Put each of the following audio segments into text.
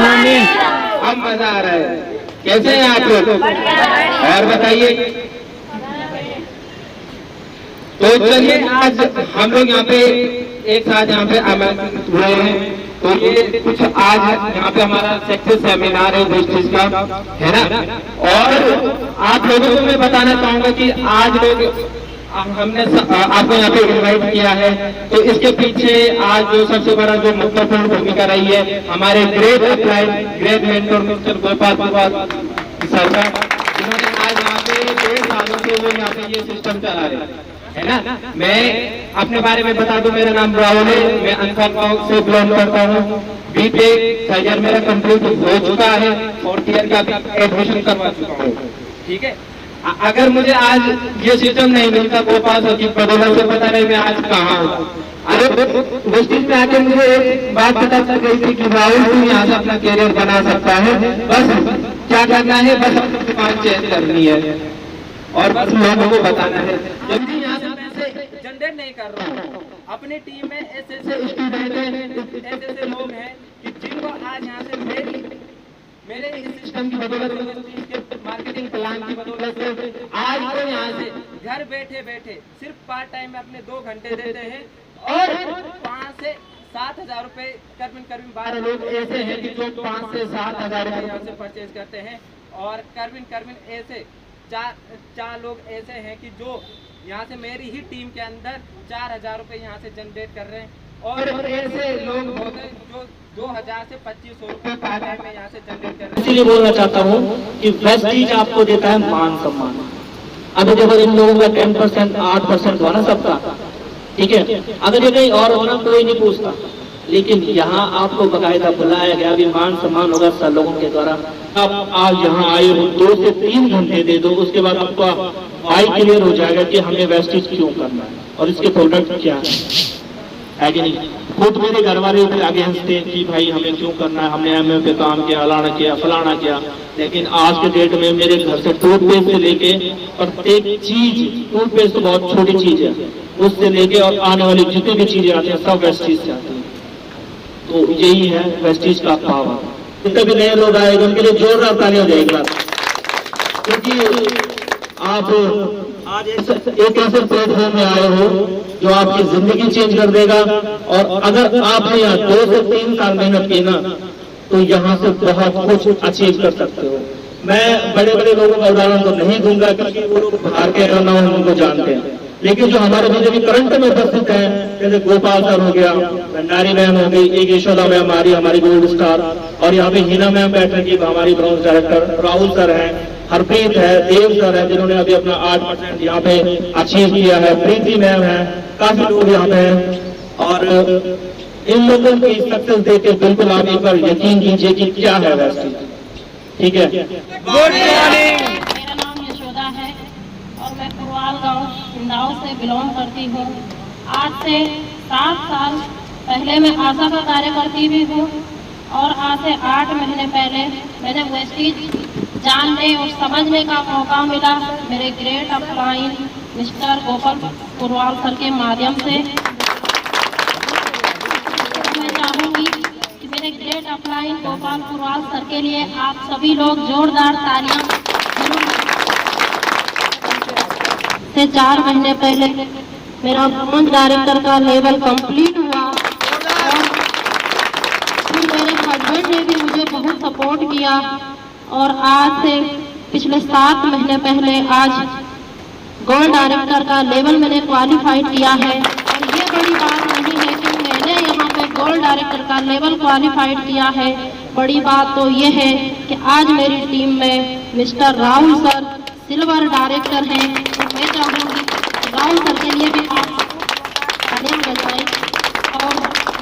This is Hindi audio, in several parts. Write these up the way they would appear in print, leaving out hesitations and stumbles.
मॉर्निंग। अब मजा आ रहा है। कैसे हैं आप लोग? और बताइए। तो चलिए आज हम लोग यहाँ पे एक साथ यहाँ पे आमंत्रित हुए हैं। तो ये कुछ आज यहाँ पे हमारा सक्सेस सेमिनार है वेस्टीज का, है ना। और आप लोगों को मैं बताना चाहूंगा कि आज लोग हमने आपको यहाँ पे इनवाइट किया है, तो इसके पीछे आज जो सबसे बड़ा जो महत्वपूर्ण भूमिका रही है हमारे great applied great mentor mister Gopal Purwal sir का, जिन्होंने आज यहाँ पे 1.5 सालों से वो यहाँ पे ये सिस्टम चला रहे हैं, है ना। मैं अपने बारे में बता दूं, मेरा नाम राहुल है, मैं अनफर गांव से बिलोंग करता हूँ। बीटेक थर्ड ईयर मेरा कंप्लीट हो चुका है, 4th ईयर का भी एडमिशन करवा चुका हूँ, ठीक है। अगर मुझे आज ये सिस्टम नहीं मिलता गोपाल सर की बदौलत से, पता नहीं मैं आज कहाँ हूँ। अरे वेस्टीज में आके मुझे एक बात पता चल गई थी कि राहुल तू यहाँ से अपना करियर बना सकता है, बस क्या करना है, बस अपनी दुकान चेंज करनी है और बस लोगों को बताना है। जल्दी यहाँ से पैसे जनरेट नहीं कर रहा हूँ, अपनी टीम में ऐसे स्टूडेंट हैं, ऐसे लोग हैं कि जिनको आज यहाँ से मेरे इस सिस्टम की बदौलत, इसके मार्केटिंग प्लान की बदौलत से आज वो यहाँ से घर बैठे बैठे सिर्फ पार्ट टाइम में अपने 2 घंटे देते हैं और 5 से 7 हजार रुपए करीबन 12 लोग ऐसे हैं कि जो 5 से 7 हजार रुपए यहाँ से परचेज करते हैं। और करीबन ऐसे 4 लोग ऐसे हैं कि जो यहाँ से मेरी ही टीम के अंदर 4,000 रुपए यहाँ से जनरेट कर रहे हैं। और ऐसे लोग होते हैं जो 2,000 से 2,500 रुपए पार्ट टाइम में यहाँ से जनरेट कर रहे हैं। इसलिए बोलना चाहता हूँ कि वेस्टीज आपको देता है मान सम्मान। अगर जब इन लोगों का 10% 8% हुआ ना सबका, ठीक है, अगर ये कहीं और होना कोई नहीं पूछता, लेकिन यहाँ आपको बकायदा बुलाया गया, अभी मान सम्मान होगा सब लोगों के द्वारा। आप आज यहाँ आए हो 2 से 3 घंटे दे दो, उसके बाद आपका वाई क्लियर हो जाएगा कि हमें वेस्टीज क्यों करना है और इसके प्रोडक्ट क्या है कि नहीं। खुद मेरे घर वाले भी अगेंस्ट थे कि भाई हमें क्यों करना है, हमने एमए पे काम किया, अलाना किया, फलाना किया, लेकिन आज के डेट में मेरे घर से टूथपेस्ट से लेके प्रत्येक चीज, टूथपेस्ट तो बहुत छोटी चीज है, उससे लेके और आने वाली जितनी भी चीजें आती हैं सब वेस्टीज से आती हैं। तो यही है वेस्टीज का पावर। जितने भी नए लोग आए उनके लिए जोरदार तालियां हो जाए एक बार, क्योंकि आप आज एक ऐसे प्लेटफॉर्म में आए हो जो आपकी जिंदगी चेंज कर देगा। और अगर आपने यहाँ 2 से 3 साल मेहनत की ना, तो यहाँ से बहुत कुछ अचीव कर सकते हो। मैं बड़े बड़े लोगों का उदाहरण तो नहीं दूंगा क्योंकि वो लोग बाहर के ना हम उनको जानते हैं, लेकिन जो हमारे बीच अभी करंट में उपस्थित हैं, जैसे गोपाल सर हो गया, भंडारी मैम हो गई, एक यशोदा मैम हमारी गोल्ड स्टार, और यहाँ पे हिना मैम बैठेंगी हमारी ब्रॉन्ज डायरेक्टर, राहुल सर हैं, हरप्रीत है, देव सर है जिन्होंने अभी अपना 8% यहाँ पे अचीव किया है, प्रीति मैम है, काफी लोग यहाँ पे हैं। और इन लोगों की सक्सेस देख के बिल्कुल आप एक बार यकीन कीजिए कि क्या है वेस्टीज, ठीक है। गुड मॉर्निंग, मेरा नाम यशोदा है और मैं कुरवाल गांव इंदाव से बिलोंग करती हूँ। आज से 7 साल पहले मैं आशा का कार्य करती भी हूँ और आज से 8 महीने पहले मैंने वेस्टीज जानने और समझने का मौका मिला मेरे great upline mister Gopal Purwal sir के माध्यम से। मैं चाहूँगी कि मेरे great upline Gopal Purwal sir के लिए आप सभी लोग जोरदार तालियां। से 4 महीने पहले मेरा ब्रांच डायरेक्टर का लेवल कंप्लीट हुआ और फिर मेरे हस्बैंड ने भी मुझे बहुत सपोर्ट किया और आज से पिछले 7 महीने पहले आज गोल्ड डायरेक्टर का लेवल मैंने क्वालिफाइड किया है। और ये बड़ी बात नहीं है कि मैंने यहाँ पे गोल्ड डायरेक्टर का लेवल क्वालिफाइड किया है, बड़ी बात तो ये है कि आज मेरी टीम में mister Rahul sir silver director हैं। तो मैं चाहूँगी राहुल सर के लिए भी आप तालियां बजाएं। और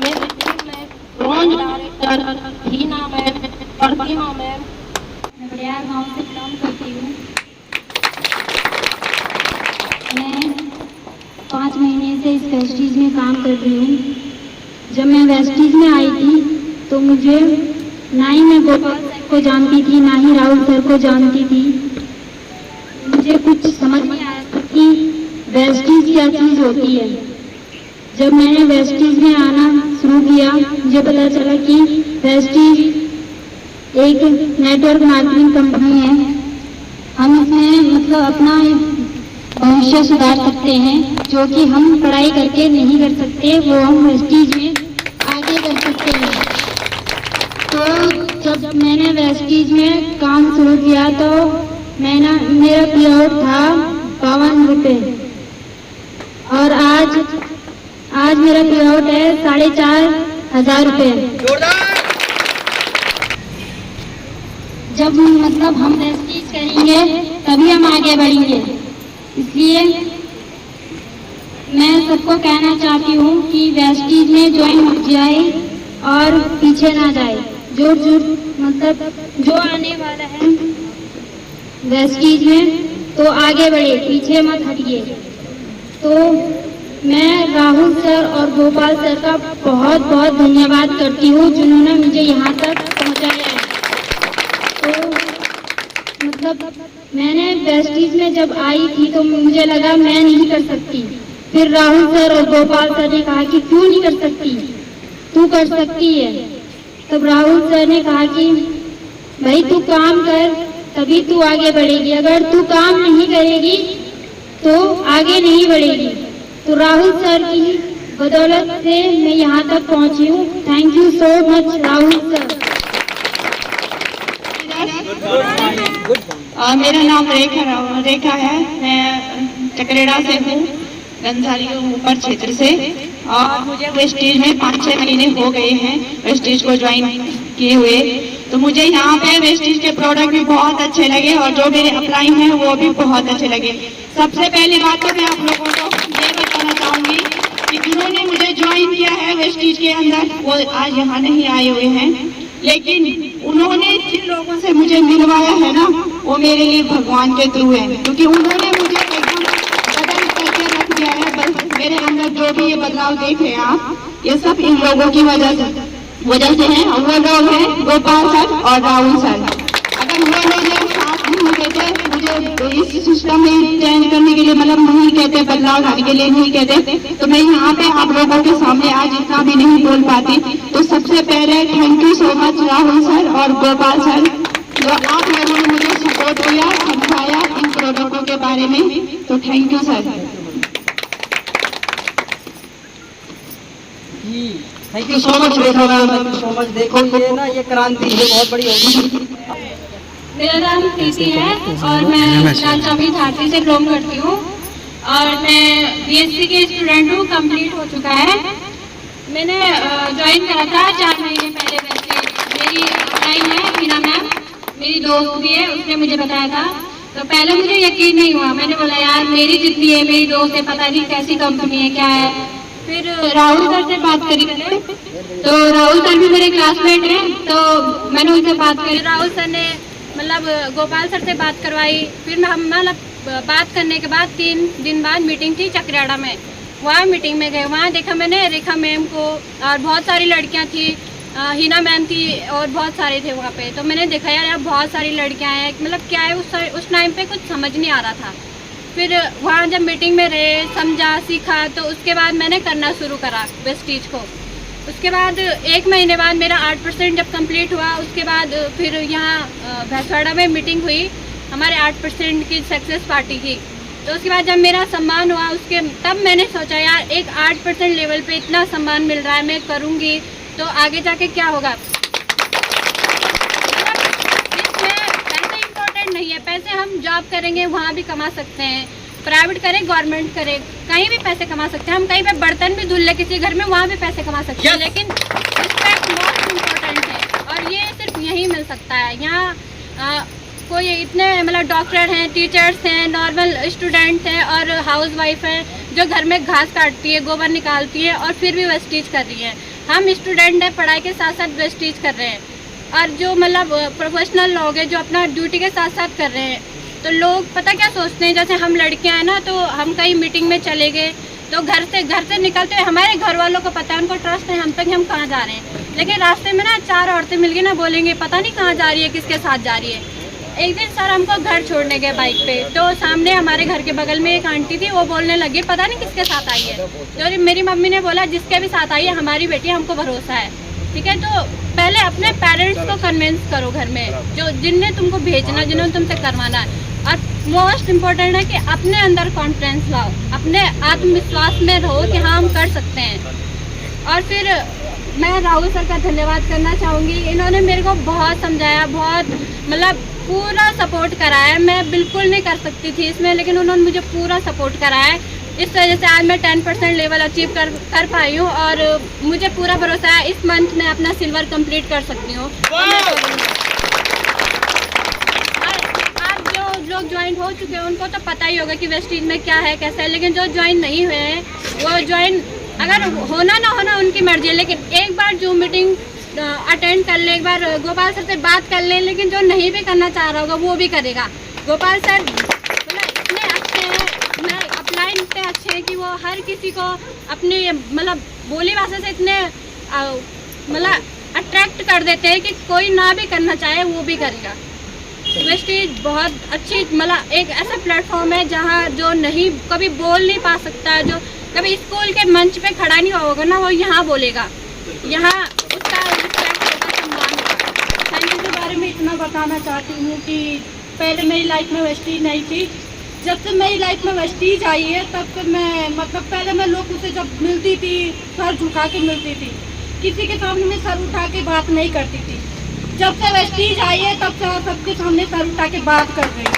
मेरी टीम में ब्रॉन्ज डायरेक्टर हीना मैम, प्रतिमा मैम, बड़ियार गांव से बिलोंग करती हूँ। मैं 5 महीने से इस वेस्टीज में काम कर रही हूँ। जब मैं वेस्टीज में आई थी तो मुझे ना ही मैं गोपाल सर को जानती थी ना ही राहुल सर को जानती थी। मुझे कुछ समझ नहीं आया था कि वेस्टीज क्या चीज़ होती है। जब मैंने वेस्टीज में आना शुरू किया मुझे पता चला कि वेस्टीज एक नेटवर्क मार्केटिंग कंपनी है। हम इसमें मतलब अपना भविष्य सुधार सकते हैं, जो कि हम पढ़ाई करके नहीं कर सकते, वो हम वेस्टीज में आगे कर सकते हैं। तो जब मैंने वेस्टीज में काम शुरू किया तो मेरा पे आउट था 52 रुपये और आज मेरा पे आउट है 4,500 रुपये। जब मतलब हम वेस्टीज करेंगे तभी हम आगे बढ़ेंगे। इसलिए मैं सबको कहना चाहती हूँ कि वेस्टीज में ज्वाइन हो जाए और पीछे ना जाए। जो मतलब जो आने वाला है वेस्टीज में तो आगे बढ़े, पीछे मत हटिए। तो मैं राहुल सर और गोपाल सर का बहुत बहुत धन्यवाद करती हूँ, जिन्होंने मुझे यहाँ तक पहुँचाया है। तो मतलब मैंने वेस्टीज में जब आई थी तो मुझे लगा मैं नहीं कर सकती। फिर राहुल सर और गोपाल सर ने कहा कि क्यों नहीं कर सकती, तू कर सकती है। तब राहुल सर ने कहा कि भाई तू काम कर तभी तू आगे बढ़ेगी, अगर तू काम नहीं करेगी तो आगे नहीं बढ़ेगी। तो राहुल सर की बदौलत से मैं यहाँ तक पहुँची हूँ। Thank you so much Rahul sir. मेरा नाम रेखा है। मैं चकरेड़ा से हूँ, गंजारी के ऊपर क्षेत्र से, और मुझे वेस्टीज में 5-6 महीने हो गए हैं वेस्टीज को ज्वाइन किए हुए। तो मुझे यहाँ पे वेस्टीज के प्रोडक्ट भी बहुत अच्छे लगे और जो मेरे अप्लाई हैं वो भी बहुत अच्छे लगे। सबसे पहली बात तो मैं आप लोगों को ये बताना चाहूँगी कि जिन्होंने मुझे ज्वाइन किया है वेस्टीज के अंदर वो आज यहाँ नहीं आए हुए हैं, लेकिन उन्होंने जिन लोगों से मुझे मिलवाया है ना वो मेरे लिए भगवान के थ्रू है, क्योंकि उन्होंने मुझे एकदम बदल करके रख दिया है। बस मेरे अंदर जो भी ये बदलाव देख रहे हैं आप, ये सब इन लोगों की वजह से हैं। वो लोग हैं गोपाल सर और राहुल सर। अगर वो लोग साथ नहीं देते मुझे इस सिस्टम में चेंज करने के लिए, मतलब नहीं कहते बदलाव लाने के लिए नहीं कहते, तो मैं यहाँ पे आप लोगों के सामने आज इतना भी नहीं बोल पाती। तो सबसे पहले thank you so much Rahul sir और गोपाल सर, जो आप लोगों ने मुझे सपोर्ट किया, समझाया इन प्रोडक्टों के बारे में। तो thank you sir. Thank you so much Rekha ma'am, thank you so much. देखो ये ना ये क्रांति है बहुत बड़ी होगी। मेरा नाम प्रीति है और मैं लालचौकी झांसी से बिलोंग करती हूँ और मैं बीएससी की स्टूडेंट हूँ, कंप्लीट हो चुका है। मैंने ज्वाइन करा था 4 महीने पहले। वैसे मेरी टाइम है हीना मैम, मेरी दोस्त भी है, उसने मुझे बताया था। तो पहले मुझे यकीन नहीं हुआ, मैंने बोला यार मेरी जितनी है मेरी दोस्त है, पता नहीं कैसी कंपनी है क्या है। फिर राहुल सर से बात करी मैंने, तो राहुल सर भी मेरे क्लासमेट हैं, तो मैंने उनसे बात करी। राहुल सर ने मतलब गोपाल सर से बात करवाई। फिर हम मतलब बात करने के बाद 3 दिन बाद मीटिंग थी चकरेड़ा में, वहाँ मीटिंग में गए। वहाँ देखा मैंने रेखा मैम को और बहुत सारी लड़कियाँ थी, हीना मैम थी और बहुत सारे थे वहाँ पे। तो मैंने देखा यार यहाँ बहुत सारी लड़कियाँ हैं, मतलब क्या है उस टाइम पे कुछ समझ नहीं आ रहा था। फिर वहाँ जब मीटिंग में रहे, समझा, सीखा, तो उसके बाद मैंने करना शुरू करा वेस्टीज को। उसके बाद 1 महीने बाद मेरा 8% जब कंप्लीट हुआ, उसके बाद फिर यहाँ भैंसवाड़ा में मीटिंग हुई हमारे 8% की सक्सेस पार्टी की। तो उसके बाद जब मेरा सम्मान हुआ तब मैंने सोचा यार एक 8% लेवल पे इतना सम्मान मिल रहा है, मैं करूँगी तो आगे जाके क्या होगा। पैसे इम्पोर्टेंट नहीं है, पैसे हम जॉब करेंगे वहाँ भी कमा सकते हैं, प्राइवेट करें गवर्नमेंट करें कहीं भी पैसे कमा सकते हैं। हम कहीं पे बर्तन भी धुल ले किसी घर में, वहाँ भी पैसे कमा सकते हैं, लेकिन रिस्पेक्ट मोस्ट इम्पोर्टेंट है और ये सिर्फ यहीं मिल सकता है। यहाँ कोई इतने मतलब डॉक्टर हैं, टीचर्स हैं, नॉर्मल स्टूडेंट हैं और हाउस वाइफ हैं जो घर में घास काटती है, गोबर निकालती है और फिर भी वेस्टीज कर रही हैं। हम स्टूडेंट हैं, पढ़ाई के साथ साथ वेस्टीज कर रहे हैं। और जो मतलब प्रोफेशनल लोग हैं जो अपना ड्यूटी के साथ साथ कर रहे हैं, तो लोग पता क्या सोचते हैं, जैसे हम लड़कियां हैं ना, तो हम कहीं मीटिंग में चले गए तो घर से निकलते हैं, हमारे घर वालों को पता है, उनको ट्रस्ट है हम तक हम कहाँ जा रहे हैं। लेकिन रास्ते में ना 4 औरतें मिल गई ना, बोलेंगे पता नहीं कहाँ जा रही है, किसके साथ जा रही है। एक दिन सर हमको घर छोड़ने गए बाइक पे, तो सामने हमारे घर के बगल में एक आंटी थी, वो बोलने लगी पता नहीं किसके साथ आई है। तो मेरी मम्मी ने बोला जिसके भी साथ आई है हमारी बेटी, हमको भरोसा है। ठीक है। तो पहले अपने पेरेंट्स को कन्विंस करो घर में, जो जिन्हें तुमको भेजना, जिन्हें तुमसे करवाना है। और मोस्ट इम्पोर्टेंट है कि अपने अंदर कॉन्फिडेंस लाओ, अपने आत्मविश्वास में रहो कि हाँ हम कर सकते हैं। और फिर मैं राहुल सर का धन्यवाद करना चाहूँगी, इन्होंने मेरे को बहुत समझाया, बहुत मतलब पूरा सपोर्ट कराया। मैं बिल्कुल नहीं कर सकती थी इसमें, लेकिन उन्होंने मुझे पूरा सपोर्ट कराया। इस वजह से आज मैं 10% लेवल अचीव कर पाई हूँ और मुझे पूरा भरोसा है इस मंथ में अपना सिल्वर कंप्लीट कर सकती हूँ। आप जो लोग ज्वाइन हो चुके हैं उनको तो पता ही होगा कि वेस्टीज में क्या है कैसा है, लेकिन जो ज्वाइन नहीं हुए हैं वो ज्वाइन अगर होना ना होना उनकी मर्जी है, लेकिन एक बार जूम मीटिंग अटेंड कर ले, एक बार गोपाल सर से बात कर ले। लेकिन जो नहीं भी करना चाह रहा होगा वो भी करेगा। गोपाल सर मतलब इतने अच्छे हैं, मैं अपलाइन इतने अच्छे हैं कि वो हर किसी को अपनी मतलब बोली भाषा से इतने मतलब अट्रैक्ट कर देते हैं कि कोई ना भी करना चाहे वो भी करेगा। वेस्टीज बहुत अच्छी मतलब एक ऐसा प्लेटफॉर्म है जहाँ जो नहीं कभी बोल नहीं पा सकता, जो कभी स्कूल के मंच पे खड़ा नहीं होगा ना, वो यहाँ बोलेगा, यहाँ उसका रिस्पेक्ट होगा, सम्मान होगा। साइंस के बारे में इतना बताना चाहती हूँ कि पहले मेरी लाइफ में वेस्टीज नहीं थी। जब से मेरी लाइफ में वेस्टीज आई है तब से मैं मतलब पहले मैं लोगों से जब मिलती थी सर झुका के मिलती थी, किसी के सामने मैं सर उठा के बात नहीं करती थी। जब से वेस्टीज आई है तब से सबके सामने सर उठा के बात कर रही हूँ।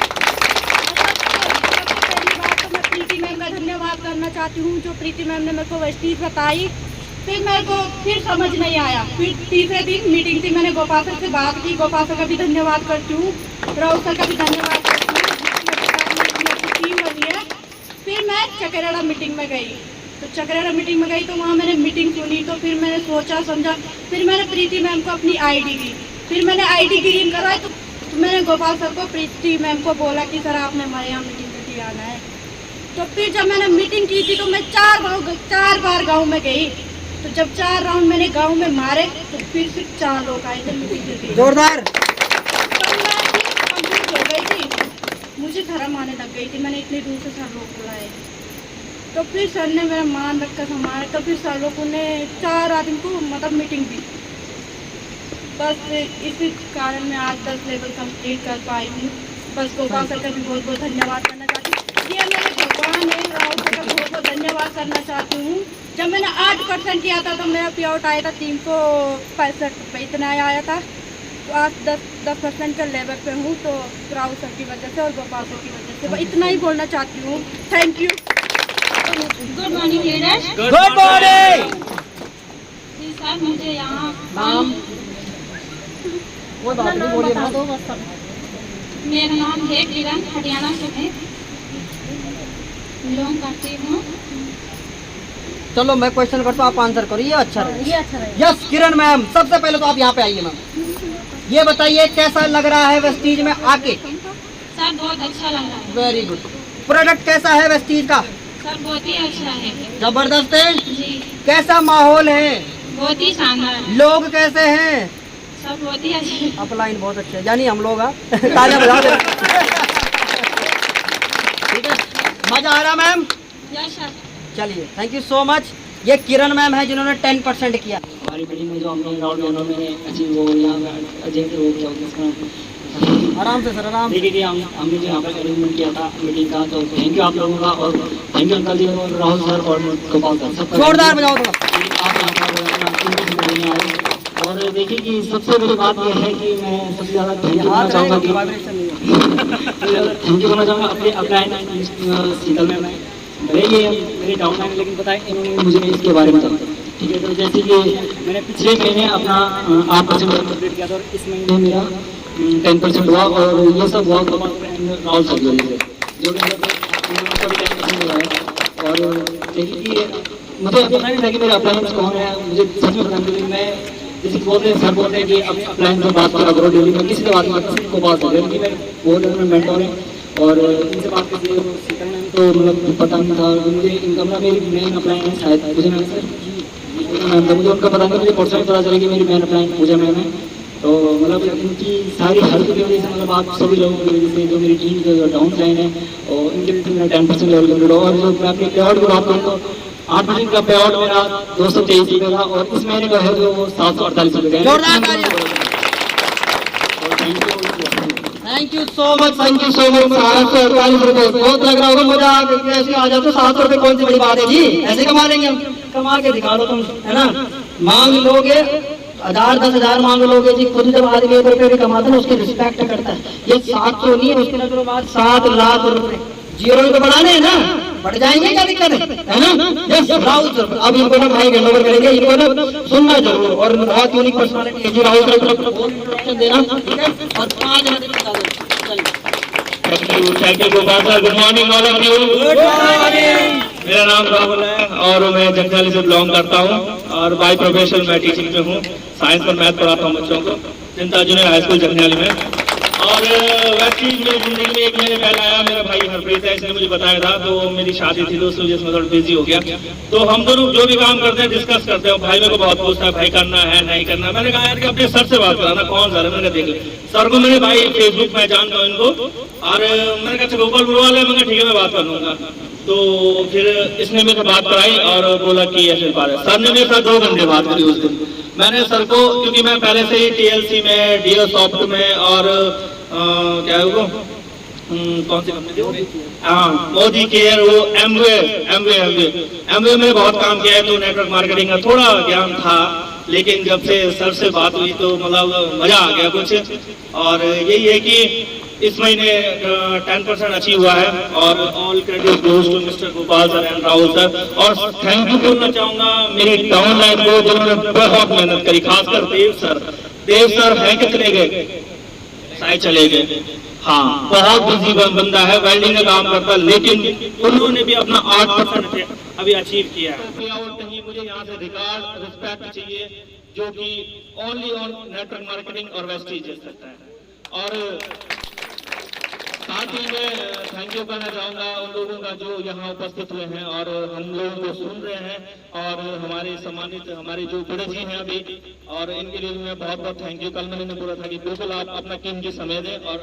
प्रीति मैम का धन्यवाद करना चाहती हूँ, जो प्रीति मैम ने मेरे को वेस्टीज बताई। फिर मेरे को फिर समझ नहीं आया, फिर तीसरे दिन मीटिंग थी, मैंने गोपाल सर से बात की। गोपाल सर का भी धन्यवाद करती हूँ, राहुल सर का भी धन्यवाद करती हूँ, टीम बनी है। फिर मैं चकरेड़ा मीटिंग में गई, तो चकरेड़ा मीटिंग में गई तो वहाँ मैंने मीटिंग सुनी, तो फिर मैंने सोचा समझा, फिर मैंने प्रीति मैम को अपनी ID दी। फिर मैंने ID ग्रीन करवाई, तो मैंने गोपाल सर को प्रीति मैम को बोला कि सर आपने हमारे यहाँ मीटिंग के लिए आना है। तो फिर जब मैंने मीटिंग की थी तो मैं 4 बार गांव में गई। तो जब 4 राउंड मैंने गांव में मारे तो फिर सिर्फ 4 लोग आए थे मीटिंग के लिए। जोरदार। तो मैं कंप्लीट हो गई थी, मुझे शर्म आने लग गई थी, मैंने इतनी दूर से सर लोग बुलाए। तो फिर सर ने मेरा मान रखा संभाला, तो फिर सर लोगों ने 4 आदमी को मतलब मीटिंग दी। बस इसी कारण मैं आज 10 लेवल कंप्लीट कर पाई हूँ। बस गोपाल सर का भी बहुत बहुत धन्यवाद करना चाहती हूँ। ये मेरे भगवान है, राहुल सर का बहुत बहुत धन्यवाद करना चाहती हूँ। जब मैंने 8% किया था तो मेरा पे आउट आया था 365 रुपये, इतना आया था। तो आज 10% के लेवल पे हूँ, तो राहुल सर की वजह से और गोपाल सर की वजह से। इतना ही बोलना चाहती हूँ। Thank you. Good morning leaders. Good morning. जी सर, मुझे यहाँ नाम वो बता दो। मेरा नाम है किरण, हरियाणा से है, बिलोंग करती हूँ। चलो मैं क्वेश्चन करता हूँ, आप आंसर करो, ये अच्छा रहेगा। यस किरण मैम, सबसे पहले तो आप यहाँ पे आइए मैम। ये बताइए कैसा लग रहा है वेस्टीज में आके? सर बहुत अच्छा लग रहा है। Very good. प्रोडक्ट कैसा है वेस्टीज का? सर बहुत ही अच्छा है। जबरदस्त है जी। कैसा माहौल है? बहुत ही शानदार। लोग कैसे हैं? सब बहुत ही अच्छे। अपलाइन बहुत अच्छे, यानी हम लोग ताजा बजा दे। ठीक है, मजा आ रहा मैम? Yes sir. चलिए थैंक यू सो मच। ये किरण मैम है जिन्होंने 10% किया। हमारी मीटिंग में जो हमने राउंड में अचीव वो यहाँ अजय थे, वो क्या होता है, आराम से सर, आराम से। देखिए कि हमने जो यहाँ पर अरेंजमेंट किया था मीटिंग का, तो थैंक यू आप लोगों का, और थैंक यू अंकल जी और राहुल सर और गोपाल सर, सबका जोरदार बजाओ थोड़ा। आप यहाँ पर देने आए। और देखिए कि सबसे बड़ी बात यह है कि मैं सबसे ज़्यादा थैंक यू करना चाहूँगा कि थैंक यू करना चाहूँगा अपने अपलाइन शीतल में। भले ये मेरे डाउन लाइन, लेकिन पता है इन्होंने मुझे इसके बारे में बताया। ठीक है, तो जैसे कि मैंने पिछले महीने अपना 8% कंप्लीट किया था और इस महीने मेरा 10% हुआ, और ये सब हुआ राहुल सर की वजह से, जो कि उनका भी 10% हुआ है। और देखिए कि मुझे पता नहीं था कि मेरे अप्लायंस कौन है, मुझे सच में पता नहीं। मैं जैसे बोलते हैं सर बोलते हैं कि अब अप्लायंस से बात करा करो डेली में, किसी से बात करता किसी को बात कर रहे हैं कि मैं बहुत में मेंटोर है, और इनसे बात करते हैं सीखना तो मतलब पता नहीं था मुझे। इनका मतलब मेरी मेन अप्लायंस है शायद पूजा मैम सर, मैम था, मुझे उनका पता नहीं, मुझे परसों पता चला कि मेरी मेन अप्लायंस पूजा मैम है। तो मतलब इनकी सारी हेल्प की वजह से, मतलब आप सभी लोगों की वजह से, जो मेरी टीम जो डाउन लाइन है और इनके वजह से मेरा 10% लेवल कंप्लीट हो। और जो मैं अपनी प्राउड की बात करूँ तो 8 मशीन का पे आउट मेरा 223 रुपये था और इस महीने का है जो वो 748 रुपये का थैंक यू सो मच। 748 रुपये बहुत लग रहा होगा मजा। ऐसे आ जाते 700 रुपये कौन सी बड़ी बात है जी, ऐसे कमा लेंगे हम। कमा के दिखा दो तुम, है ना। मांग लोगे 1000 10,000 मांग लोगे जी, खुद जब आदमी 1 रुपये भी कमाता है ना उसकी रिस्पेक्ट करता है। ये 700 नहीं है, उसके नजरों बाद 7 लाख रुपए। जीरो तो बढ़ाने हैं ना, बढ़ जाएंगे, क्या दिक्कत है ना। यस राहुल, अब इनको ना भाई हैंड ओवर करेंगे, इनको ना सुनना जरूर। और बहुत यूनिक पर्सनालिटी है जी राहुल सर, इंट्रोडक्शन देना, ठीक है। और 5 मिनट बता दो। Thank you Gopal sir. Good morning all of you. Good morning. मेरा नाम राहुल है और मैं जगजाली से बिलोंग करता हूँ और बाय प्रोफेशन मैं टीचिंग में हूँ। साइंस और मैथ पढ़ाता हूँ बच्चों को, चिंता जूनियर हाई स्कूल जगजाली में। और वैसे मेरी जिंदगी में 1 महीने पहले आया मेरा भाई हरप्रीत है, इसने मुझे बताया था। तो मेरी शादी थी तो उस वजह से मैं थोड़ा बिजी हो गया। तो हम दोनों जो भी काम करते हैं डिस्कस करते हैं। भाई मेरे को बहुत पूछता है भाई करना है नहीं करना। मैंने कहा यार कि अपने सर से बात कराना, कौन सर है। मैंने देख लिया सर को, मेरे भाई फेसबुक में जानता हूँ इनको। और मैंने कहा गोपाल बुलवा ले, मैंने ठीक है मैं बात कर लूंगा। तो फिर इसने मेरे बात कराई और बोला कि ऐसे बात है। सर ने मेरे साथ 2 घंटे बात करी उस दिन। मैंने सर को, क्योंकि मैं पहले से ही TLC में, DO सॉफ्ट में और क्या है वो कौन सी कंपनी थी, हाँ मोदी केयर, वो एमवे में बहुत काम किया है। तो नेटवर्क मार्केटिंग का थोड़ा ज्ञान था, लेकिन जब से सर से बात हुई तो मतलब मजा आ गया कुछ। और यही है कि इस महीने 10% अचीव हुआ है और all credit goes to mister Gopal sir and Rahul sir. और थैंक यू बोलना चाहूंगा मेरी डाउन लाइन को, जिन्होंने बहुत मेहनत करी, खासकर देव सर हैं कि चले गए, शायद चले गए। हाँ, बहुत बिजी बंदा है, वेल्डिंग का काम करता है, लेकिन उन्होंने भी अपना 8% अभी अचीव किया है। और कहीं मुझे यहाँ से रिकॉर्ड रिस्पेक्ट चाहिए जो कि ओनली ऑन नेटवर्क मार्केटिंग और वेस्टेज दे सकता है। और साथ ही मैं थैंक यू कहना चाहूँगा उन लोगों का जो यहाँ उपस्थित हुए हैं और हम लोगों को सुन रहे हैं। और हमारे सम्मानित हमारे जो बड़े जी हैं अभी, और इनके लिए मैं बहुत बहुत थैंक यू। कल मैंने बोला था कि बिल्कुल आप अपना कीमती समय दें और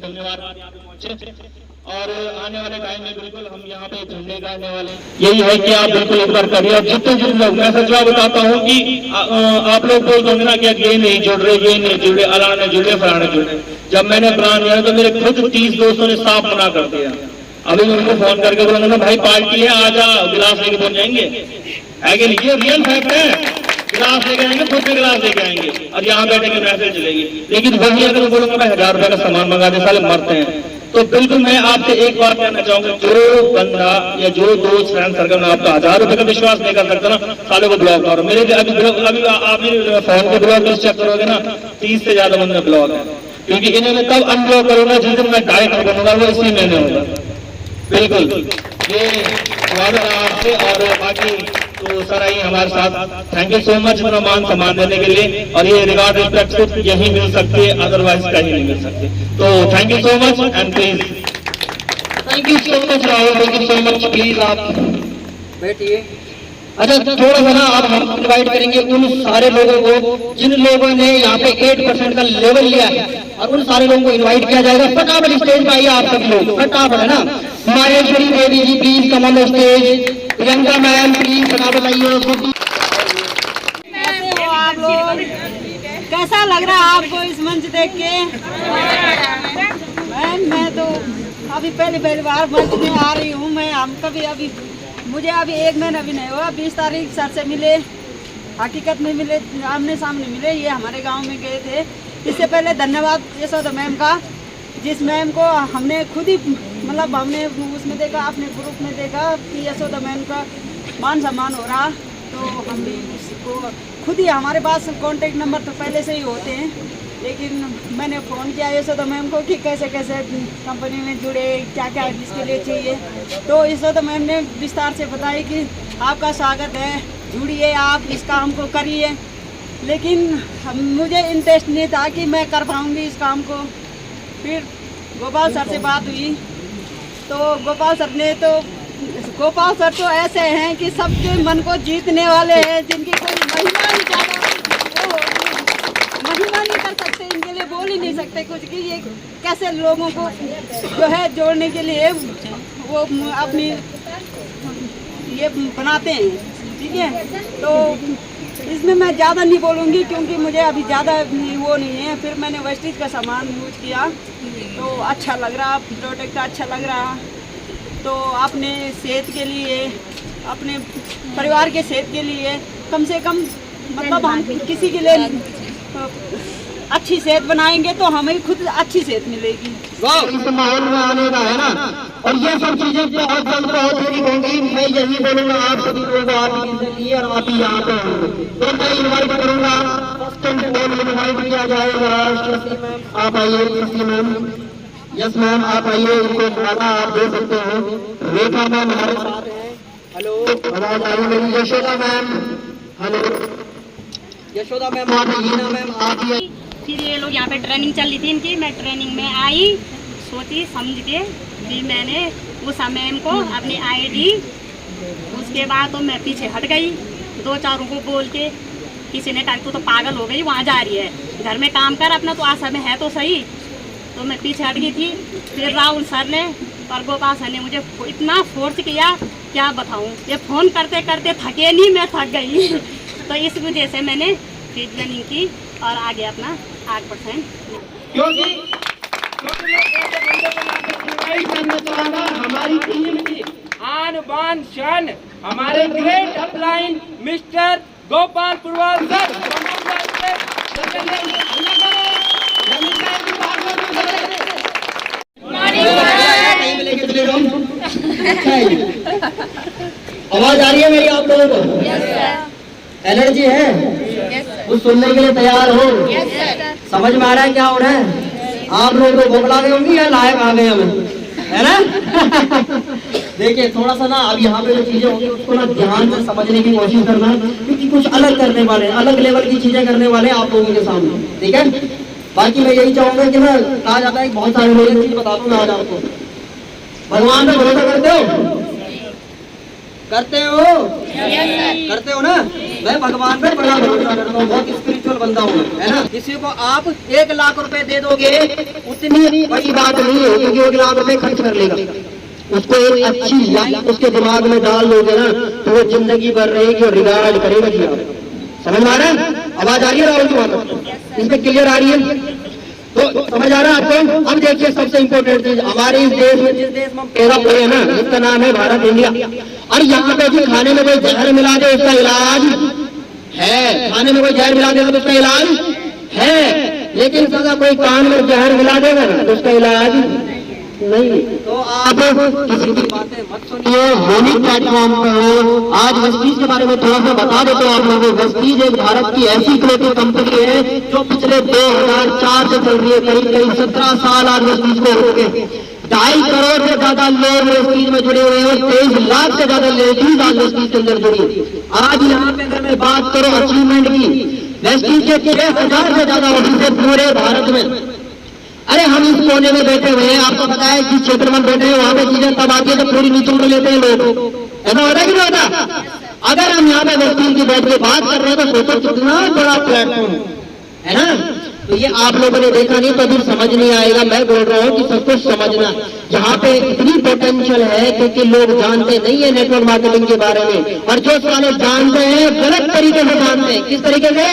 धन्यवाद। और आने वाले टाइम में बिल्कुल हम यहाँ पे झंडे गाड़ने वाले यही है कि आप बिल्कुल एक बार करिए। जितने लोग, मैं सच बताता हूँ कि आप लोग बोल दोगे ना कि ये नहीं जुड़ रहे, ये नहीं जुड़े, अलाने जुड़े, फलाने जुड़े। जब मैंने प्लान किया तो मेरे खुद 30 दोस्तों ने साफ मना कर दिया। अभी उनको फोन करके बोला भाई पार्टी है, आजा गिलास लेके पहुंच जाएंगे, है कि नहीं। ये रियल फैक्ट है, गिलास लेके आएंगे, खुद में गिलास लेके आएंगे और यहाँ बैठेंगे, मैसेज चलेगी। लेकिन वही अगर बोलूंगा मैं 1000 रुपए का सामान मंगा दे, साले मरते हैं। तो बिल्कुल मैं आपसे एक बात कहना चाहूंगा, जो बंदा या जो दोस्त फ्रेंड सर्कल में आपका 1000 रुपए का विश्वास नहीं कर सकता ना, साले को ब्लॉक करो। मेरे अभी आप मेरे फोन के ब्लॉक लिस्ट चेक करोगे ना, 30 से ज्यादा बंदे ब्लॉक है। क्योंकि इन्हें मैं तब अनब्लॉक करूंगा जिस दिन मैं डायरेक्ट बनूंगा, वो इसी महीने होगा। बिल्कुल ये वादा आपसे। और बाकी तो सर आई हमारे साथ, थैंक यू सो मच मेरा मान सम्मान देने के लिए। और ये रिगार्ड रिस्पेक्ट सिर्फ यही मिल सकती है, अदरवाइज कहीं नहीं मिल सकती। तो thank you so much and please, thank you so much Rahul, thank you so much. Please आप बैठिए। अच्छा थोड़ा सा ना आप हम इन्वाइट करेंगे उन सारे लोगों को जिन लोगों ने यहाँ पे 8% का लेवल लिया है, और उन सारे लोगों को इनवाइट किया जाएगा। फटाफट स्टेज पे आइए आप सब लोग, फटाफट, है ना। Maheshwari Devi ji please come on the stage. Priyanka ma'am please फटाफट आइए। कैसा लग रहा है आपको इस मंच देख के? मैं तो अभी पहली बार मंच में आ रही हूँ। मैं हम कभी अभी मुझे अभी 1 महीना भी नहीं हुआ। 20 तारीख सर से मिले, हकीकत में मिले, आमने सामने मिले। ये हमारे गांव में गए थे। इससे पहले धन्यवाद यशोदा मैम का, जिस मैम को हमने खुद ही मतलब हमने उसमें देखा, अपने ग्रुप में देखा कि यशोदा मैम का मान सम्मान हो रहा। तो हम भी उसको खुद ही, हमारे पास कॉन्टेक्ट नंबर तो पहले से ही होते हैं, लेकिन मैंने फ़ोन किया यशोदा मैम को कि कैसे कैसे कंपनी में जुड़े, क्या क्या इसके लिए चाहिए। तो यशोदा मैम ने विस्तार से बताया कि आपका स्वागत है, जुड़िए आप, इस काम को करिए। लेकिन मुझे इंटरेस्ट नहीं था कि मैं कर पाऊँगी इस काम को। फिर गोपाल सर से बात हुई तो गोपाल सर तो ऐसे हैं कि सबके मन को जीतने वाले हैं, जिनकी कोई महिमा नहीं कर सकते, इनके लिए बोल ही नहीं सकते कुछ कि ये कैसे लोगों को जो है जोड़ने के लिए वो अपनी ये बनाते हैं, ठीक है। तो इसमें मैं ज़्यादा नहीं बोलूँगी क्योंकि मुझे अभी ज़्यादा वो नहीं है। फिर मैंने वेस्टीज का सामान यूज किया तो अच्छा लग रहा, प्रोडक्ट अच्छा लग रहा। तो अपने सेहत के लिए, अपने परिवार के सेहत के लिए कम से कम मतलब हम किसी के लिए अच्छी सेहत बनाएंगे तो हमें खुद अच्छी सेहत मिलेगी। इस माहौल में आने का है ना, और ये सब चीजें बहुत जल्द बहुत देरी होंगी। मैं यही बोलूंगा आप सभी लोगों को, आप लिए और आप ही यहाँ पे होंगे तो मैं इन्वाइट करूंगा, फर्स्ट एंड फॉरमोस्ट इन्वाइट किया जाएगा शशि मैम। आप आइए शशि मैम, यस मैम आप आइए, इनको खाना आप दे सकते हैं। रेखा मैम हमारे साथ हैं, हेलो आवाज आ रही मेरी? Yashoda ma'am, hello Yashoda ma'am, आप हीना मैम आप ही। फिर ये लोग यहाँ पे ट्रेनिंग चल रही थी इनकी, मैं ट्रेनिंग में आई, सोची समझ के फिर मैंने उस मैम को अपनी आईडी, उसके बाद तो मैं पीछे हट गई, दो चारों को बोल के किसी ने कहा तू तो पागल हो गई, वहाँ जा रही है, घर में काम कर अपना, तो आज समय है तो सही। तो मैं पीछे हट गई थी। फिर राहुल सर ने और गोपाल सर ने मुझे इतना फोर्स किया, क्या बताऊँ, ये फ़ोन करते करते थके नहीं, मैं थक गई। तो इस वजह से मैंने फिर ट्रेनिंग की और आगे अपना 8% क्योंकि हमारी टीम की आन बान शान हमारे great upline mister Gopal Purwal sir. आवाज आ रही है मेरी आप लोगों को? एनर्जी है? कुछ सुनने के लिए तैयार हो? समझ में आ रहा है क्या हो रहा है? आप लोग तो भूख गए होंगी या लायक आ गए हमें, है ना? देखिए थोड़ा सा ना अब यहाँ पे जो चीजें होंगी उसको ना ध्यान से समझने की कोशिश करना, क्योंकि कुछ अलग करने वाले हैं, अलग लेवल की चीजें करने वाले हैं आप लोगों के सामने, ठीक है? बाकी मैं यही चाहूंगा कि ना कहा जाता है बहुत सारे लोग चीज बता दूं मैं आज आपको, भगवान पे भरोसा करते हो? करते हो? करते हो ना? मैं भगवान पे बड़ा भरोसा करता हूँ, बहुत स्पिरिचुअल बंदा हूँ, है ना? किसी को आप 1 लाख रुपए दे दोगे उतनी बड़ी बात नहीं है, क्योंकि 1 लाख रुपए खर्च कर लेगा। उसको एक अच्छी लाइन उसके दिमाग में डाल दोगे ना तो वो जिंदगी भर रहेगी और रिगार्ड करेगा जी। आप समझ में आ रहा है? आवाज आ रही है राहुल जी? इसमें क्लियर आ रही है? तो समझ आ रहा है आपको? अब देखिए सबसे इम्पोर्टेंट चीज, हमारे इस देश में, जिस देश में हम पैदा हुए हैं ना, जिसका नाम है भारत इंडिया, और यहाँ पे भी खाने में कोई जहर मिला दे उसका इलाज है, खाने में कोई जहर मिला देगा तो उसका इलाज है, लेकिन सदा कोई कान में जहर मिला देगा ना तो उसका इलाज नहीं। तो आप किसी की बातें मत सुनिए, होनी प्लेटफॉर्म पे हो। आज वेस्टीज के बारे में थोड़ा सा बता देते हैं आप लोगों को। वेस्टीज एक भारत की ऐसी क्लोथिंग कंपनी है जो पिछले 2004 से चल रही है, करीब करीब 17 साल आज वेस्टीज को हो गए। 2.5 करोड़ से ज्यादा लोग वेस्टीज में जुड़े हुए हैं और 23 लाख से ज्यादा लेडीज आज वेस्टीज के अंदर जुड़ी है। आज यहाँ पे अगर मैं बात करूँ अचीवमेंट की, वेस्टीज के 6000 से ज्यादा ऑफिस पूरे भारत में। अरे हम इस कोने में बैठे हुए हैं, आपको पता है जिस क्षेत्र में बैठे हैं वहां पे चीजें तब आती है तो पूरी नीचे लेते हैं लोग, ऐसा होता है कि नहीं होता? अगर हम यहाँ पे वेस्टीज की बैठ के बात कर रहे हैं तो सोचो कितना बड़ा प्लेटफॉर्म है ना? तो ये आप लोगों ने देखा नहीं तो अभी समझ नहीं आएगा। मैं बोल रहा हूँ कि सब कुछ समझना, यहाँ पे इतनी पोटेंशियल है क्योंकि लोग जानते नहीं है नेटवर्क मार्केटिंग के बारे में, और जो सारे जानते हैं गलत तरीके से जानते हैं। किस तरीके से?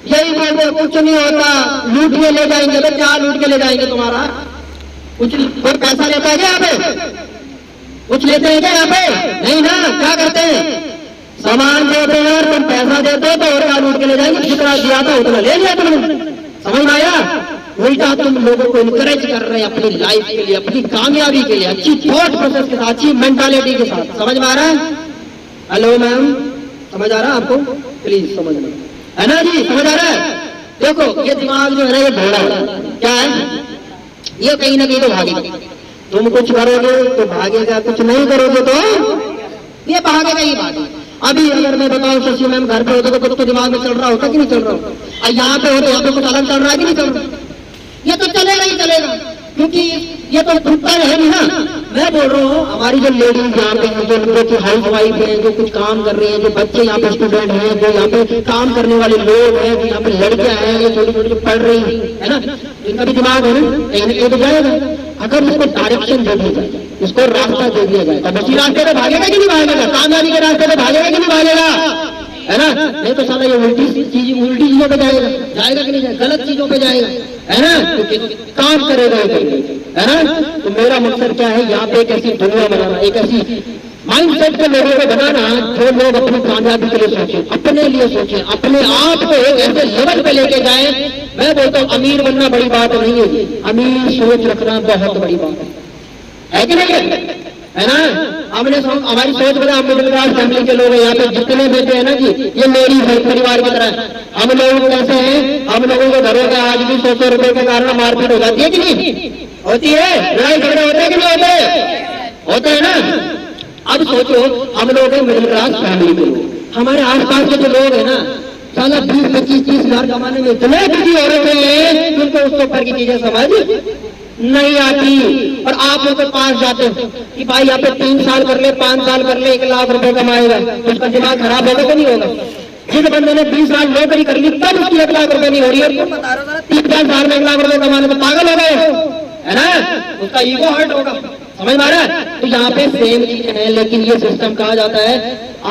यही बोलते कुछ नहीं होता, लूट के ले जाएंगे। तो क्या लूट के ले जाएंगे तुम्हारा? कुछ कोई पैसा लेता है क्या यहाँ पे? कुछ लेते हैं क्या यहाँ पे? नहीं ना। क्या करते हैं? सामान देते हैं और तुम पैसा देते हो तो और क्या लूट के ले जाएंगे? जितना दिया था उतना ले लिया तुमने। समझ में आया? उल्टा तुम लोगों को इनकरेज कर रहे हैं अपनी लाइफ के लिए, अपनी कामयाबी के लिए, अच्छी थॉट प्रोसेस के साथ, अच्छी मेंटालिटी के साथ। समझ में आ रहा है? हेलो मैम, समझ आ रहा है आपको? प्लीज समझ में, है ना जी? समझ आ रहा है? देखो ये दिमाग जो है ना ये घोड़ा है, क्या है? ये कहीं ना कहीं तो भागेगा। तुम कुछ करोगे तो भागेगा, कुछ नहीं करोगे तो ये भागेगा ही भागेगा। अभी अगर मैं बताऊं शशि मैम घर पे होते तो कुछ तो दिमाग में चल रहा होता कि नहीं चल रहा होता? यहाँ पे होते, यहाँ पे कुछ अलग चल रहा है कि नहीं चल रहा? ये तो चलेगा ही चलेगा, क्योंकि ये तो खुदता है नहीं ना। मैं बोल रहा हूँ हमारी जो लेडीज यहाँ पे हैं, जो कि हाउस वाइफ है, जो कुछ काम कर रही हैं, जो बच्चे यहाँ पे स्टूडेंट हैं, जो यहाँ पे काम करने वाले लोग हैं, जो यहाँ पे लड़कियां हैं, ये छोटी छोटी पढ़ रही है ना, इनका भी दिमाग है ना, कहीं ना कहीं तो जाएगा। अगर उसको डायरेक्शन दे दी जाए, उसको रास्ता दे दिया जाए, तो उसी रास्ते पे भागेगा कि नहीं भागेगा? कामयाबी के रास्ते पे भागेगा कि नहीं भागेगा? है ना? नहीं तो साला ये उल्टी चीजों पे जाएगा कि नहीं जाएगा? गलत चीजों पे जाएगा, है ना? तो काम करेगा, है ना? तो मेरा मकसद क्या है, यहाँ पे एक ऐसी दुनिया बनाना, एक ऐसी माइंडसेट के लोगों को बनाना जो लोग अपनी कामयाबी के लिए सोचें, अपने लिए सोचें, अपने आप को एक ऐसे लेवल पे लेके जाएं। मैं बोलता हूँ अमीर बनना बड़ी बात नहीं है, अमीर सोच रखना बहुत बड़ी बात है कि नहीं है ना? हमारी सोच बना, हम मिडिल क्लास फैमिली के लोग हैं, यहाँ पे जितने बेटे हैं ना जी, ये मेरी परिवार की तरह। हम लोग कैसे हैं, हम लोगों के घरों में आज भी 100 रुपए के कारण मारपीट हो जाती है कि नहीं होती है? लड़ाई झगड़े होते हैं कि नहीं होते? होते हैं ना? अब सोचो, हम लोग हैं मिडिल क्लास फैमिली के लोग, हमारे आसपास के जो लोग हैं ना, साला 20-25-30 हजार कमाने में इतने बिजी हो रहे हैं कि उनको उसके ऊपर की चीजें समझ नहीं आती। और आप लोग के पास जाते हो कि भाई यहाँ पे 3 साल कर ले, 5 साल कर ले, 1 लाख रुपए कमाएगा, तो उसका दिमाग खराब होगा तो नहीं होगा? जिस बंदे ने 20 साल नौकरी कर ली तब उसकी 1 लाख रुपए नहीं हो रही है, 3-4 साल में 1 लाख रुपए कमाने में पागल हो गए, है ना? उसका ईगो हर्ट होगा, समझ में आ रहा है? तो यहाँ पे सेम चीज है, लेकिन ये सिस्टम कहा जाता है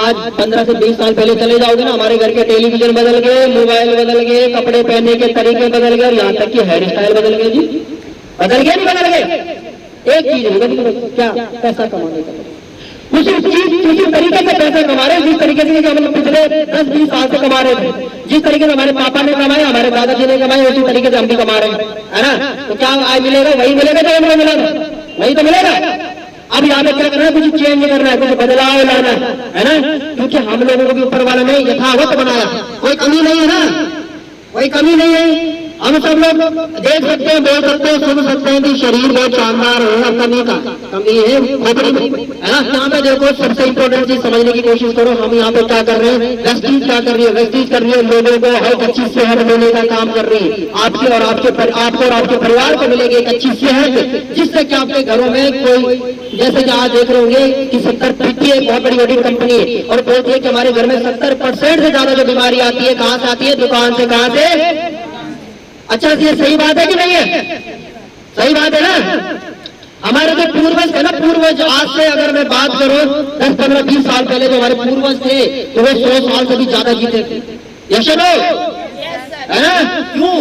आज 15 से 20 साल पहले चले जाओगे ना, हमारे घर के टेलीविजन बदल गए, मोबाइल बदल गए, कपड़े पहनने के तरीके बदल गए, और यहाँ तक कि हेयर स्टाइल बदल गए जी, बदल गए नहीं बदल गए? एक चीज है क्या, पैसा कमाने का उसी तरीके से पैसा कमा रहे हैं, जिस तरीके से हम लोग पिछले 10-20 साल से कमा रहे थे, जिस तरीके से हमारे पापा ने कमाए, हमारे दादाजी ने कमाए, उसी तरीके से हम भी कमा रहे हैं, है ना? तो क्या आज मिलेगा? वही मिलेगा जो हमको मिला था, वही तो मिलेगा। अब यहाँ पे क्या करना है, कुछ चेंज करना है, कुछ बदलाव लाना है ना? क्योंकि हम लोगों को भी ऊपर वाले ने यथावत बनाया, कोई कमी नहीं है ना, कोई कमी नहीं है। हम सब लोग देख सकते हैं, बोल सकते हैं, सुन सकते हैं कि शरीर बहुत शानदार है, कमी है खोपड़ी में, है ना? यहाँ पे देखो, सबसे इंपॉर्टेंट चीज समझने की कोशिश करो, हम यहाँ पे क्या कर रहे हैं, वेस्टीज क्या कर रही है? वेस्टीज कर रही है लोगों को हर अच्छी सेहत देने का काम कर रही है। आपको और आपके परिवार को मिलेगी एक अच्छी सेहत, जिससे कि आपके घरों में कोई, जैसे कि आज देख रहे होंगे कि 70 पीटी एक बहुत बड़ी कंपनी है और बोलती है कि हमारे घर में 70% से ज्यादा जो बीमारी आती है कहाँ से आती है? दुकान से। कहाँ से? अच्छा, ये सही बात है कि नहीं है? सही बात है ना? हमारे जो पूर्वज थे ना, पूर्वज, आज से अगर मैं बात करूं 10-15-20 साल पहले जो हमारे पूर्वज थे, तो वे 100 साल से भी ज्यादा जीते थे, यशनो, है ना? क्यों?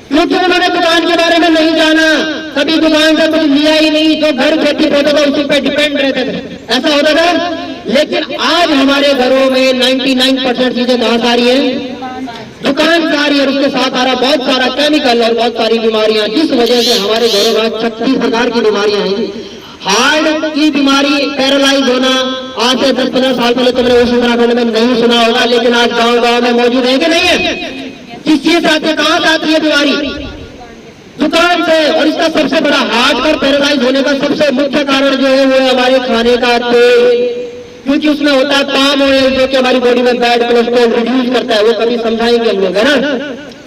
क्योंकि उन्होंने दुकान के बारे में नहीं जाना, कभी दुकान से कुछ लिया ही नहीं, जो घर खेती होता था उसी पे डिपेंड रहते थे, ऐसा होता था। लेकिन आज हमारे घरों में 99% चीजें कहाँ से आ रही है? दुकान से आ रही है, और उसके साथ आ रहा बहुत सारा केमिकल और बहुत सारी बीमारियां, जिस वजह से हमारे घरों में 36 प्रकार की बीमारियां हैं। हार्ट की बीमारी, पैरालाइज होना, आज से 10-15 साल पहले तुमने उस उत्तराखंड में नहीं सुना होगा, लेकिन आज गांव-गांव में मौजूद है कि नहीं है? किस चीज से आती है? कहाँ से आती है बीमारी? दुकान से। और इसका सबसे बड़ा हार्ट और पैरालाइज होने का सबसे मुख्य कारण जो है वो है हमारे खाने का तेल, क्योंकि उसमें होता है पाम ऑयल, जो कि हमारी बॉडी में बैड कोलेस्ट्रॉल रिड्यूस करता है। वो कभी समझाएंगे हम लोग, है ना?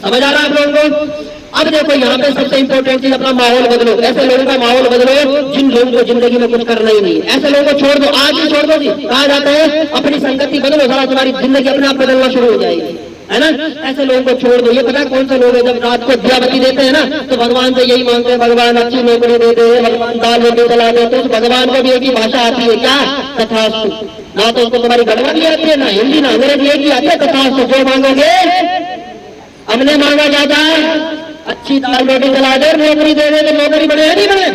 समझ आ रहा है आप लोगों को? अब देखो, यहाँ पे सबसे इंपॉर्टेंट चीज, अपना माहौल बदलो। ऐसे लोगों का माहौल बदलो जिन लोगों को जिंदगी में कुछ करना ही नहीं है। ऐसे लोगों को छोड़ दो, आज ही छोड़ दो जी। कहा जाता है अपनी संगति बदलो, सारा तुम्हारी जिंदगी अपने आप बदलना शुरू हो जाएगी, है ना? ऐसे लोगों को छोड़ दो। ये पता है कौन से लोग हैं, जब रात को दियाबत्ती देते हैं ना, तो भगवान से यही मांगते हैं, भगवान अच्छी नौकरी दे दे, भगवान दाल रोटी चला दे। तो भगवान को भी एक ही भाषा आती है, क्या? तथास्तु। ना तो उसको तुम्हारी गड़बड़ी आती है, ना हिंदी ना अंग्रेजी, एक ही आती है तथास्तु। जो मांगोगे हमने मांगा जाता है, अच्छी दाल रोटी चला दे, नौकरी दे दे, तो नौकरी बढ़े या नहीं बढ़े,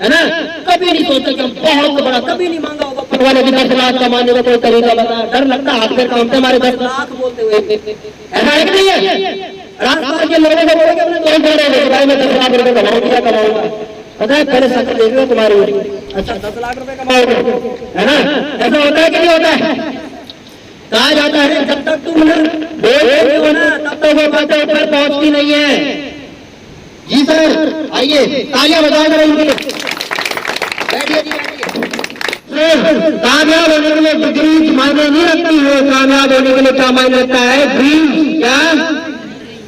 है ना? कभी नहीं सोचते कि हम बहुत बड़ा, कभी नहीं मांगा होगा भगवान की 10 लाख कमाने का कोई तरीका बता। डर लगता हाथ पैर कामते हमारे 10 लाख बोलते हुए, ऐसा है कि नहीं है? राजस्थान के लोगों को बोलेंगे अपने दोस्त रहे भाई मैं 10 लाख रुपए कमाऊंगा, क्या कमाऊंगा? पता है पहले शक्ल देखेगा तुम्हारी, अच्छा 10 लाख रुपए कमाओगे, है ना? ऐसा होता है कि नहीं होता है? कहा जाता है जब तक तुम बोल रहे हो ना, तब तक वो बातें ऊपर पहुंचती नहीं है। जी सर, आइए तालियां बजा कर इनके लिए। बैठिए जी, बैठिए। कामयाब होने के लिए डिग्री मायने नहीं रखती है, कामयाब होने के लिए क्या मायने रखता है? ड्रीम। क्या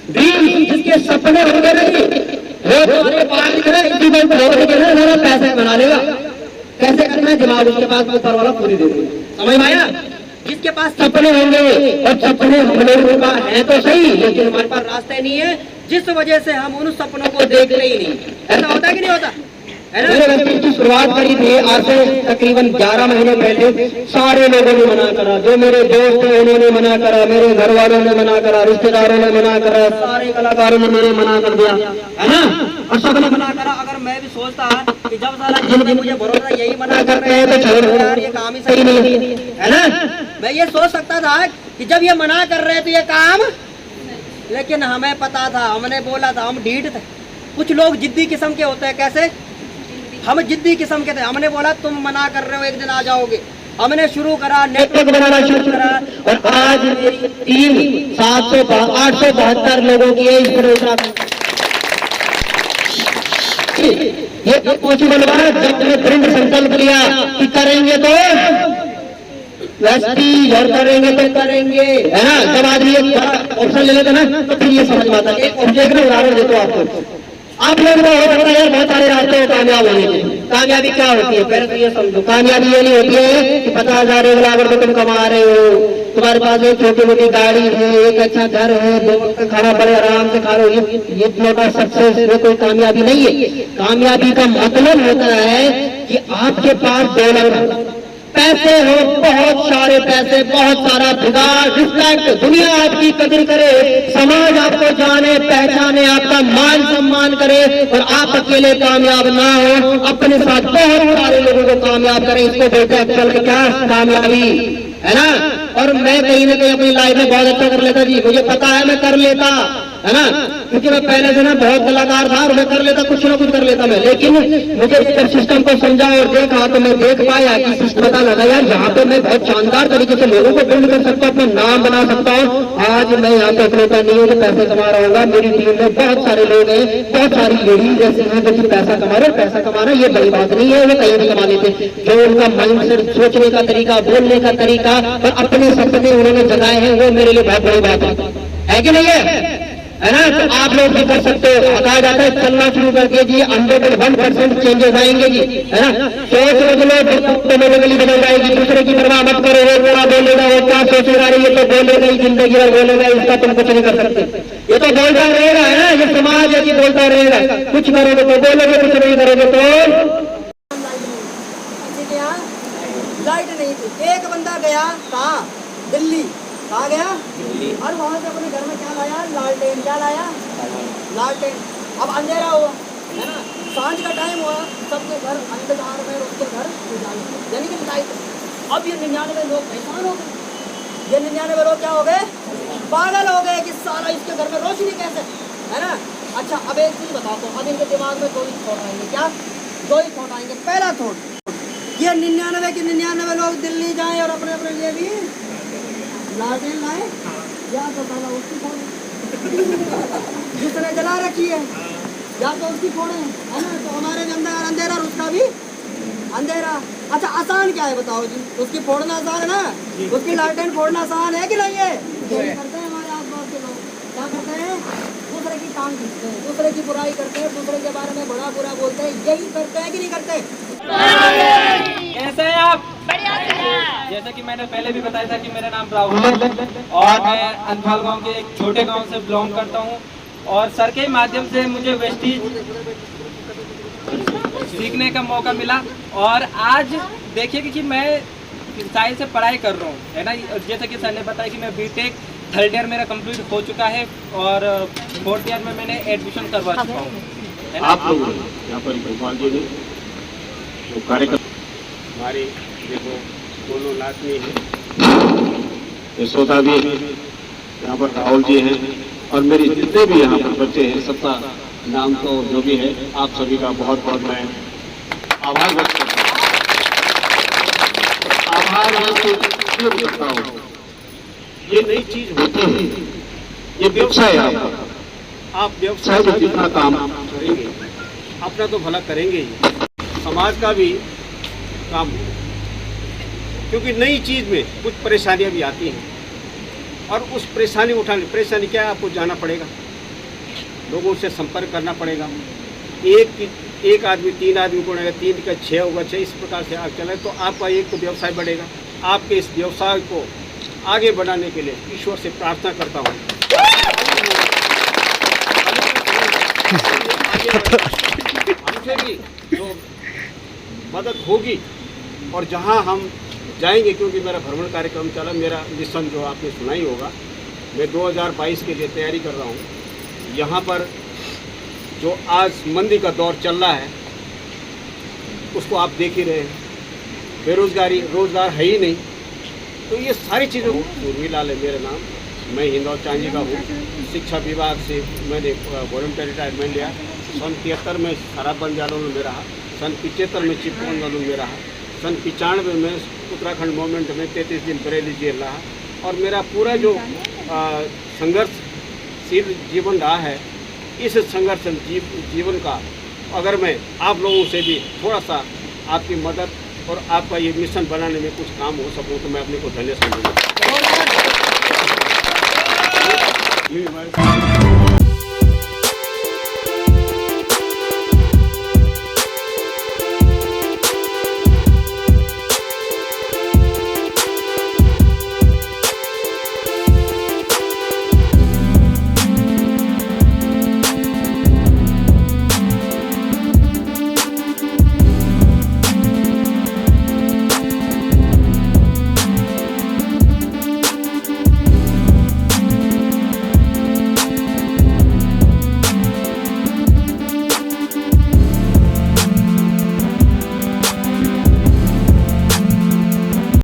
ड्रीम? जिसके सपने होंगे नहीं, वो तुम्हारे पास दिख रहे, इसी में नौकरी के लिए सारा पैसे बना लेगा। कैसे करना है? दिमाग उसके पास ऊपर वाला पूरी दे देगा, समझ में आया? जिसके पास सपने होंगे, और सपने हम लोगों का है तो सही, लेकिन हमारे पास रास्ते नहीं है, जिस वजह से हम उन सपनों को देख रहे ही नहीं। ऐसा होता है कि नहीं होता? मैंने वेस्टीज की शुरुआत करी थी आज से तकरीबन 11 महीने पहले। सारे लोगों ने मना करा, जो मेरे दोस्त थे उन्होंने मना करा, मेरे घर वालों ने मना करा, रिश्तेदारों ने मना करा, सारे कलाकारों ने मेरे मना कर दिया, है ना। और सबने मना करा। अगर मैं भी सोचता कि जब सारा जिनकी मुझे भरोसा यही मना कर रहे हैं तो चलो यार ये काम ही सही नहीं है ना। मैं ये सोच सकता था कि जब ये मना कर रहे तो ये काम, लेकिन हमें पता था, हमने बोला था, हम ढीठ थे। कुछ लोग जिद्दी किस्म के होते हैं। कैसे? हम जिद्दी किस्म के थे। हमने बोला तुम मना कर रहे हो, एक दिन आ जाओगे। हमने शुरू करा, नेटवर्क बनाना शुरू करा और आज मेरी टीम 872 लोगों की है इस प्रोग्राम। ये पॉसिबल हुआ जब हमने दृढ़ संकल्प लिया कि करेंगे तो वेस्टीज और करेंगे तो करेंगे, है ना। जब आदमी एक ऑप्शन ले लेते ना तो फिर ये समझ में आता है। एक ऑब्जेक्ट में उदाहरण देता हूं आपको। आप लोग हो सकता है यार बहुत सारे रास्ते हैं कामयाब होने के। कामयाबी क्या होती है? पहले तो ये समझो, कामयाबी ये नहीं होती है कि 50,000 1 लाख रुपए तुम कमा रहे हो, तुम्हारे पास एक छोटी मोटी गाड़ी है, एक अच्छा घर है, 2 वक्त खाना पड़े आराम से खा लो। ये छोटा सक्सेस में कोई कामयाबी नहीं है। कामयाबी का मतलब होता है कि आपके पास दौलत, पैसे हो, बहुत सारे पैसे, बहुत सारा बिगाड़, रिस्पेक्ट, दुनिया आपकी कदर करे, समाज आपको जाने पहचाने, आपका मान सम्मान करे और आप अकेले कामयाब ना हो, अपने साथ बहुत सारे लोगों को कामयाब करें। इसको बोलते हैं अक्सर के क्या कामयाबी, है ना। और मैं कहीं ना कहीं अपनी लाइफ में बहुत अच्छा कर लेता जी, मुझे पता है मैं कर लेता, है ना, क्योंकि मैं पहले से ना बहुत कलाकार था और मैं कर लेता, कुछ ना कुछ कर लेता मैं। लेकिन मुझे जब सिस्टम को समझा और देखा तो मैं देख पाया कि सिस्टम पता लगा यार यहाँ पे मैं बहुत शानदार तरीके से लोगों को बिल्ड कर सकता हूँ, अपना नाम बना सकता हूँ। आज मैं यहाँ पे अकेला नहीं हूँ कि पैसे कमा रहा होगा, मेरी टीम में बहुत सारे लोग हैं, बहुत सारी लेडीज ऐसी हैं जो कि पैसा कमा रहे। पैसा कमाना ये बड़ी बात नहीं है, वो कहीं भी कमा लेते। जो उनका माइंड सेट, सोचने का तरीका, बोलने का तरीका और अपने सपने उन्होंने जगाए हैं, वो मेरे लिए बहुत बड़ी बात है कि नहीं है ना। तो आप लोग भी कर सकते हो। कहा जाता है चलना शुरू करके जी 101% चेंजेस आएंगे जी, है ना। सोच ऑटोमेटिकली बदल जाएगी। दूसरे की परवाह मत करो, वो क्या बोलेगा, वो क्या सोचेगा, ये तो बोलेगा ही, जिंदगी भर बोलेगा, इसका तुम कुछ नहीं कर सकते। ये तो बोलता रहेगा, है ना, ये समाज है कि बोलता रहेगा। कुछ करोगे तो बोलोगे, कुछ नहीं करोगे तो। लाइट नहीं थी। एक बंदा गया कहाँ? दिल्ली। कहाँ गया? और वहां से अपने घर में क्या लाया? लालटेन। क्या लाया? लालटेन। अब अंधेरा हुआ, है ना, सांझ का टाइम हुआ, सबके घर अंधकार में, उसके घर उजाला, यानी कि लाइट। अब ये 99 लोग परेशान हो गए। ये 99 लोग क्या हो गए? पागल हो गए कि साला इसके घर में रोशनी कैसे, है ना। अच्छा अब एक चीज बताता हूँ। अब इनके दिमाग में 2 ही थॉट आएंगे। क्या? 2 ही थॉट आएंगे। पहला थॉट, ये 99 के 99 लोग दिल्ली जाएं और अपने अपने लिए भी लालटेन लाए, या तो साला उसकी फोड़े जिसने जला रखी है, या तो उसकी फोड़े, है ना। तो हमारे अंदर अंधेरा और उसका भी अंधेरा। अच्छा आसान क्या है बताओ जी? उसकी फोड़ना आसान है ना, उसकी लालटेन फोड़ना आसान है कि नहीं है? यही करते हैं हमारे आसपास के लोग। क्या करते हैं? दूसरे की टांग खींचते हैं, दूसरे की बुराई करते हैं, दूसरे के बारे में बड़ा बुरा बोलते हैं। यही करते हैं कि नहीं करते? कैसे हैं आप? जैसे कि मैंने पहले भी बताया था कि मेरा नाम राहुल है और मैं अंथाल गांव के एक छोटे गांव से बिलोंग करता हूं। और सर के माध्यम से मुझे वेस्टीज सीखने का मौका मिला। और आज देखिए कि मैं साइंस से पढ़ाई कर रहा हूँ, है ना। जैसे कि सर ने बताया कि मैं बीटेक 3rd ईयर मेरा कंप्लीट हो चुका है और 4th ईयर में मैंने एडमिशन करवा चुका हूँ। आप लोग यहाँ पर भोपाल जी ने जो कार्यक्रम हमारे देखो दोनों लाजमी हैं, यशोदा भी है, यहाँ पर राहुल जी हैं और मेरे जितने भी यहाँ पर बच्चे हैं सबका नाम तो जो भी है आप सभी का बहुत बहुत मैं आभार व्यक्त करता हूँ। आभार व्यक्त करता हूँ। ये नई चीज होती है, ये व्यवसाय है आपका। आप व्यवसाय में जितना काम करेंगे अपना तो भला करेंगे ही, समाज का भी काम हो। क्योंकि नई चीज में कुछ परेशानियां भी आती हैं और उस परेशानी परेशानी क्या है? आपको जाना पड़ेगा, लोगों से संपर्क करना पड़ेगा। एक आदमी 3 आदमी को रहेगा, 3 का 6 होगा, 6 इस प्रकार से आप चले तो आपका एक तो व्यवसाय बढ़ेगा। आपके इस व्यवसाय को आगे बढ़ाने के लिए ईश्वर से प्रार्थना करता हूँ हमसे भी जो मदद होगी और जहां हम जाएंगे, क्योंकि मेरा भ्रमण कार्यक्रम चला, मेरा मिशन जो आपने सुना ही होगा, मैं 2022 के लिए तैयारी कर रहा हूं। यहाँ पर जो आज मंदी का दौर चल रहा है उसको आप देख ही रहे हैं, बेरोजगारी, रोजगार है ही नहीं। तो ये सारी चीज़ों सूर्वीलाल है मेरा नाम, मैं हिंदौर चांजी का हूँ। शिक्षा विभाग से मैंने वॉलंटियर रिटायरमेंट लिया। सन 73 में शराब बंदी आंदोलन में रहा, सन 75 में चिपको आंदोलन में रहा, सन 95 में उत्तराखंड मूवमेंट में 33 दिन बरेली जेल रहा। और मेरा पूरा जो संघर्षशील जीवन रहा है, इस संघर्ष जीवन का अगर मैं आप लोगों से भी थोड़ा सा आपकी मदद और आपका ये मिशन बनाने में कुछ काम हो सकूँ तो मैं अपने को धन्य समझूंगा।